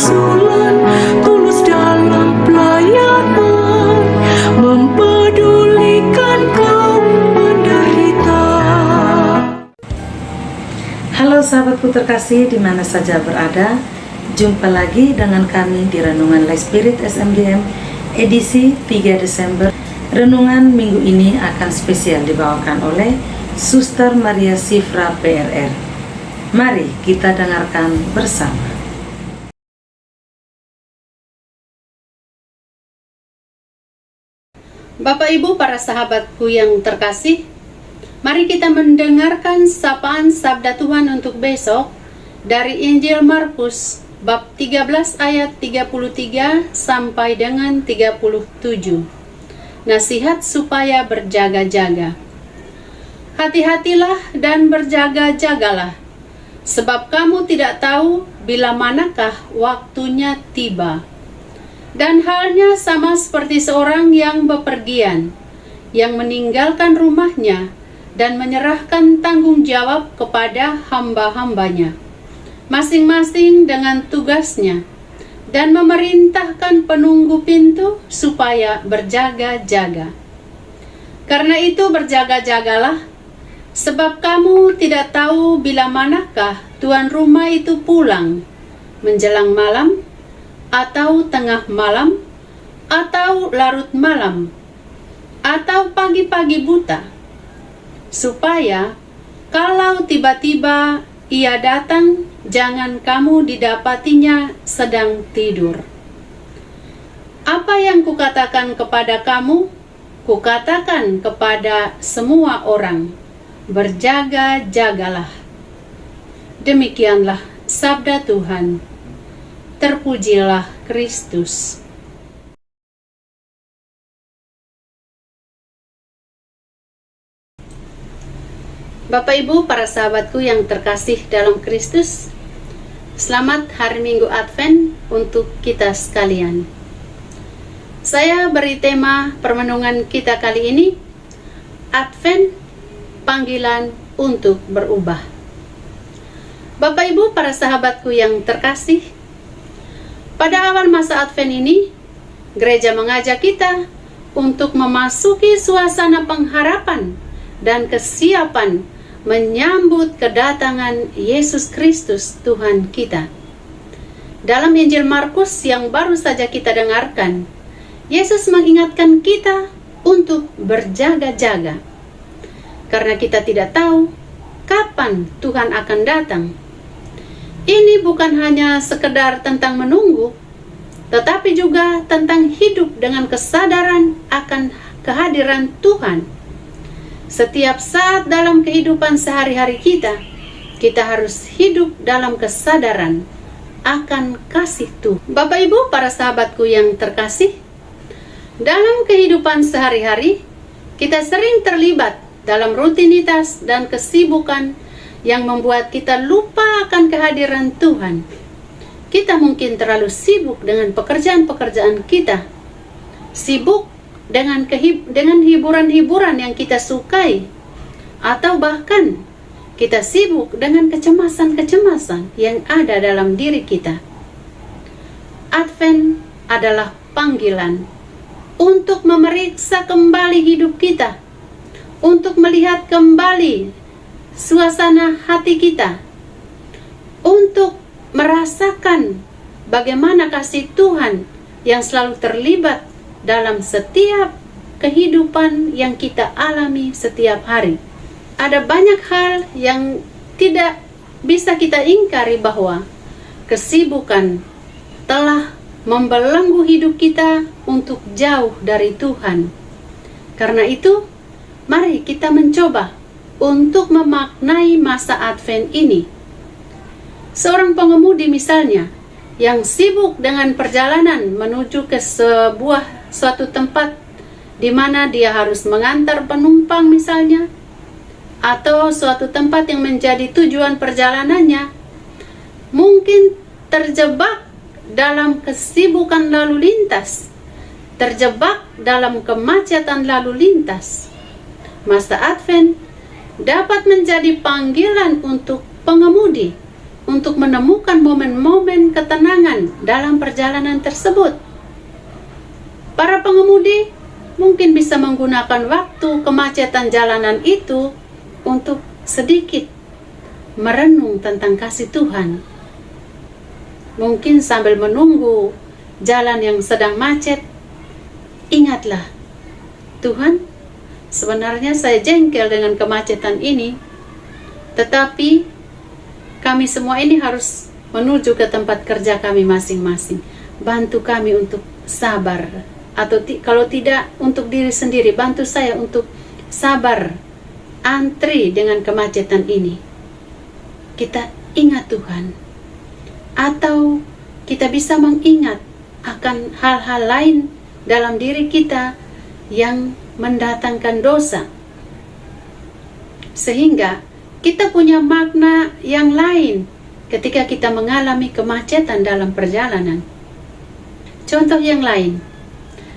rasulan, tulus dalam pelayanan, mempedulikan kaum menderita. Halo sahabatku terkasih di mana saja berada, jumpa lagi dengan kami di Renungan Life Spirit SMGM edisi 3 Desember. Renungan minggu ini akan spesial dibawakan oleh Suster Maria Sifra PRR. Mari kita dengarkan bersama. Bapak Ibu para sahabatku yang terkasih, mari kita mendengarkan sapaan sabda Tuhan untuk besok dari Injil Markus bab 13 ayat 33 sampai dengan 37. Nasihat supaya berjaga-jaga. Hati-hatilah dan berjaga-jagalah, sebab kamu tidak tahu bila manakah waktunya tiba. Dan halnya sama seperti seorang yang bepergian, yang meninggalkan rumahnya dan menyerahkan tanggung jawab kepada hamba-hambanya, masing-masing dengan tugasnya, dan memerintahkan penunggu pintu supaya berjaga-jaga. Karena itu berjaga-jagalah, sebab kamu tidak tahu bila manakah tuan rumah itu pulang, menjelang malam, atau tengah malam, atau larut malam, atau pagi-pagi buta, supaya kalau tiba-tiba ia datang, jangan kamu didapatinya sedang tidur. Apa yang kukatakan kepada kamu, kukatakan kepada semua orang, berjaga-jagalah. Demikianlah sabda Tuhan. Terpujilah Kristus. Bapak Ibu para sahabatku yang terkasih dalam Kristus, selamat hari Minggu Advent untuk kita sekalian. Saya beri tema permenungan kita kali ini, Advent, panggilan untuk berubah. Bapak Ibu para sahabatku yang terkasih, pada awal masa Advent ini, gereja mengajak kita untuk memasuki suasana pengharapan dan kesiapan menyambut kedatangan Yesus Kristus Tuhan kita. Dalam Injil Markus yang baru saja kita dengarkan, Yesus mengingatkan kita untuk berjaga-jaga, karena kita tidak tahu kapan Tuhan akan datang. Ini bukan hanya sekedar tentang menunggu, tetapi juga tentang hidup dengan kesadaran akan kehadiran Tuhan. Setiap saat dalam kehidupan sehari-hari kita harus hidup dalam kesadaran akan kasih Tuhan. Bapak Ibu para sahabatku yang terkasih, dalam kehidupan sehari-hari kita sering terlibat dalam rutinitas dan kesibukan yang membuat kita lupa akan kehadiran Tuhan. Kita mungkin terlalu sibuk dengan pekerjaan-pekerjaan kita, sibuk dengan hiburan-hiburan yang kita sukai, atau bahkan kita sibuk dengan kecemasan-kecemasan yang ada dalam diri kita. Advent adalah panggilan untuk memeriksa kembali hidup kita, untuk melihat kembali suasana hati kita, untuk merasakan bagaimana kasih Tuhan yang selalu terlibat dalam setiap kehidupan yang kita alami setiap hari. Ada banyak hal yang tidak bisa kita ingkari bahwa kesibukan telah membelenggu hidup kita untuk jauh dari Tuhan. Karena itu, mari kita mencoba untuk memaknai masa Advent ini. Seorang pengemudi misalnya, yang sibuk dengan perjalanan menuju ke suatu tempat di mana dia harus mengantar penumpang misalnya, atau suatu tempat yang menjadi tujuan perjalanannya, mungkin terjebak dalam kesibukan lalu lintas, terjebak dalam kemacetan lalu lintas. Masa Advent dapat menjadi panggilan untuk pengemudi untuk menemukan momen-momen ketenangan dalam perjalanan tersebut. Para pengemudi mungkin bisa menggunakan waktu kemacetan jalanan itu untuk sedikit merenung tentang kasih Tuhan. Mungkin sambil menunggu jalan yang sedang macet, ingatlah, Tuhan, sebenarnya saya jengkel dengan kemacetan ini, tetapi kami semua ini harus menuju ke tempat kerja kami masing-masing. Bantu kami untuk sabar, atau kalau tidak untuk diri sendiri, bantu saya untuk sabar antri dengan kemacetan ini. Kita ingat Tuhan, atau kita bisa mengingat akan hal-hal lain dalam diri kita yang mendatangkan dosa, sehingga kita punya makna yang lain ketika kita mengalami kemacetan dalam perjalanan. Contoh yang lain,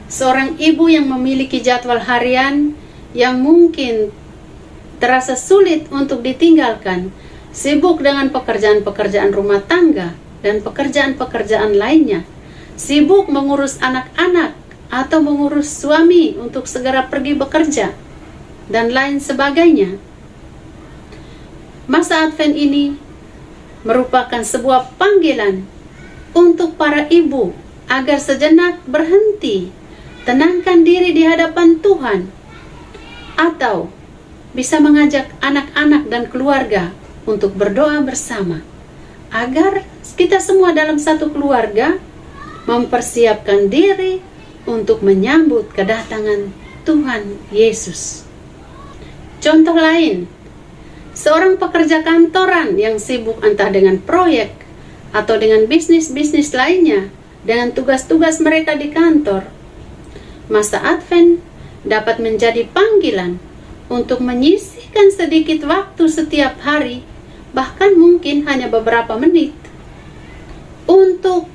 seorang ibu yang memiliki jadwal harian yang mungkin terasa sulit untuk ditinggalkan, sibuk dengan pekerjaan-pekerjaan rumah tangga dan pekerjaan-pekerjaan lainnya, sibuk mengurus anak-anak atau mengurus suami untuk segera pergi bekerja, dan lain sebagainya. Masa Advent ini merupakan sebuah panggilan untuk para ibu agar sejenak berhenti, tenangkan diri di hadapan Tuhan, atau bisa mengajak anak-anak dan keluarga untuk berdoa bersama, agar kita semua dalam satu keluarga mempersiapkan diri untuk menyambut kedatangan Tuhan Yesus. Contoh lain, seorang pekerja kantoran yang sibuk entah dengan proyek atau dengan bisnis-bisnis lainnya, dengan tugas-tugas mereka di kantor. Masa Advent dapat menjadi panggilan untuk menyisihkan sedikit waktu setiap hari, bahkan mungkin hanya beberapa menit, untuk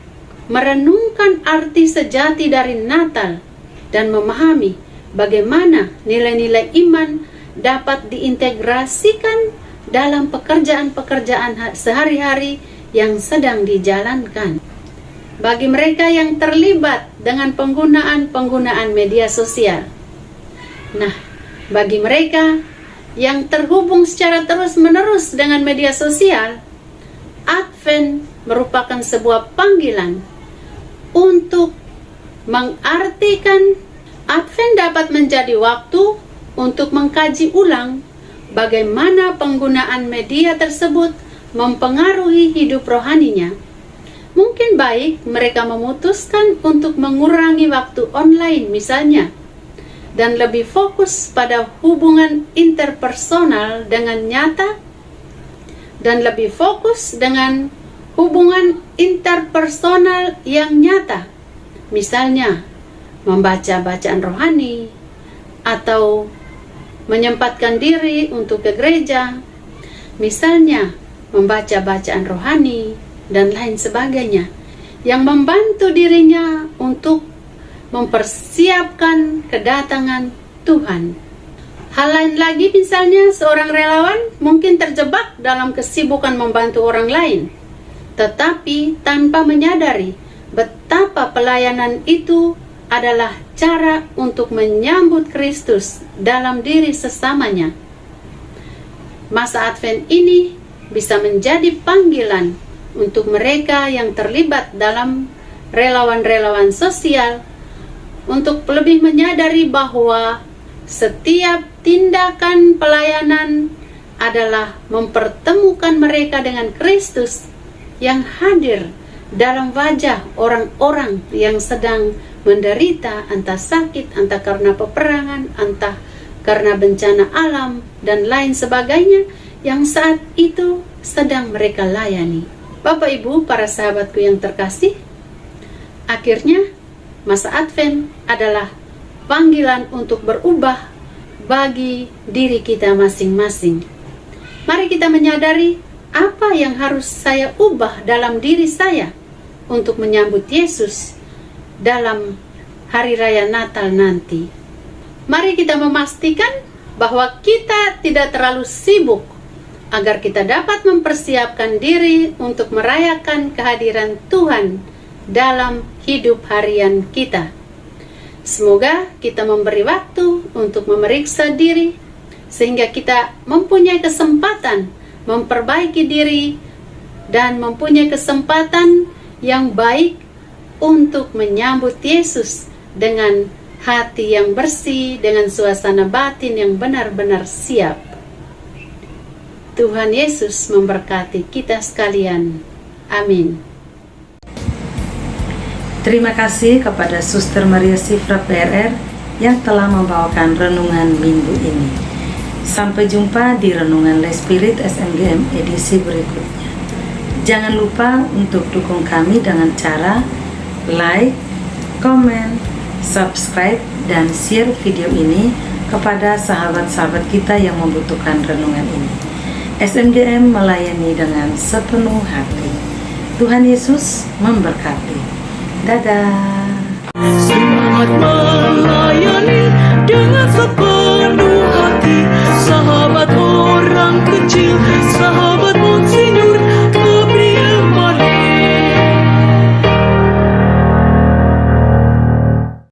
merenungkan arti sejati dari Natal dan memahami bagaimana nilai-nilai iman dapat diintegrasikan dalam pekerjaan-pekerjaan sehari-hari yang sedang dijalankan. Bagi mereka yang terlibat dengan penggunaan media sosial. Nah, bagi mereka yang terhubung secara terus-menerus dengan media sosial, Advent merupakan sebuah panggilan untuk mengartikan Advent dapat menjadi waktu untuk mengkaji ulang bagaimana penggunaan media tersebut mempengaruhi hidup rohaninya. Mungkin baik mereka memutuskan untuk mengurangi waktu online misalnya, dan lebih fokus pada hubungan interpersonal dengan nyata, dan lebih fokus dengan hubungan interpersonal yang nyata, misalnya membaca bacaan rohani, atau menyempatkan diri untuk ke gereja, misalnya membaca bacaan rohani, dan lain sebagainya, yang membantu dirinya untuk mempersiapkan kedatangan Tuhan. Hal lain lagi, misalnya seorang relawan mungkin terjebak dalam kesibukan membantu orang lain, tetapi tanpa menyadari betapa pelayanan itu adalah cara untuk menyambut Kristus dalam diri sesamanya. Masa Advent ini bisa menjadi panggilan untuk mereka yang terlibat dalam relawan-relawan sosial untuk lebih menyadari bahwa setiap tindakan pelayanan adalah mempertemukan mereka dengan Kristus yang hadir dalam wajah orang-orang yang sedang menderita, entah sakit, entah karena peperangan, entah karena bencana alam, dan lain sebagainya yang saat itu sedang mereka layani. Bapak Ibu, para sahabatku yang terkasih, akhirnya masa Advent adalah panggilan untuk berubah bagi diri kita masing-masing. Mari kita menyadari apa yang harus saya ubah dalam diri saya untuk menyambut Yesus dalam hari raya Natal nanti. Mari kita memastikan bahwa kita tidak terlalu sibuk agar kita dapat mempersiapkan diri untuk merayakan kehadiran Tuhan dalam hidup harian kita. Semoga kita memberi waktu untuk memeriksa diri, sehingga kita mempunyai kesempatan memperbaiki diri dan mempunyai kesempatan yang baik untuk menyambut Yesus dengan hati yang bersih, dengan suasana batin yang benar-benar siap. Tuhan Yesus memberkati kita sekalian. Amin. Terima kasih kepada Suster Maria Sifra PRR yang telah membawakan renungan minggu ini. Sampai jumpa di Renungan Les Spirit SMGM edisi berikutnya. Jangan lupa untuk dukung kami dengan cara like, comment, subscribe, dan share video ini kepada sahabat-sahabat kita yang membutuhkan renungan ini. SMGM melayani dengan sepenuh hati. Tuhan Yesus memberkati. Dadah.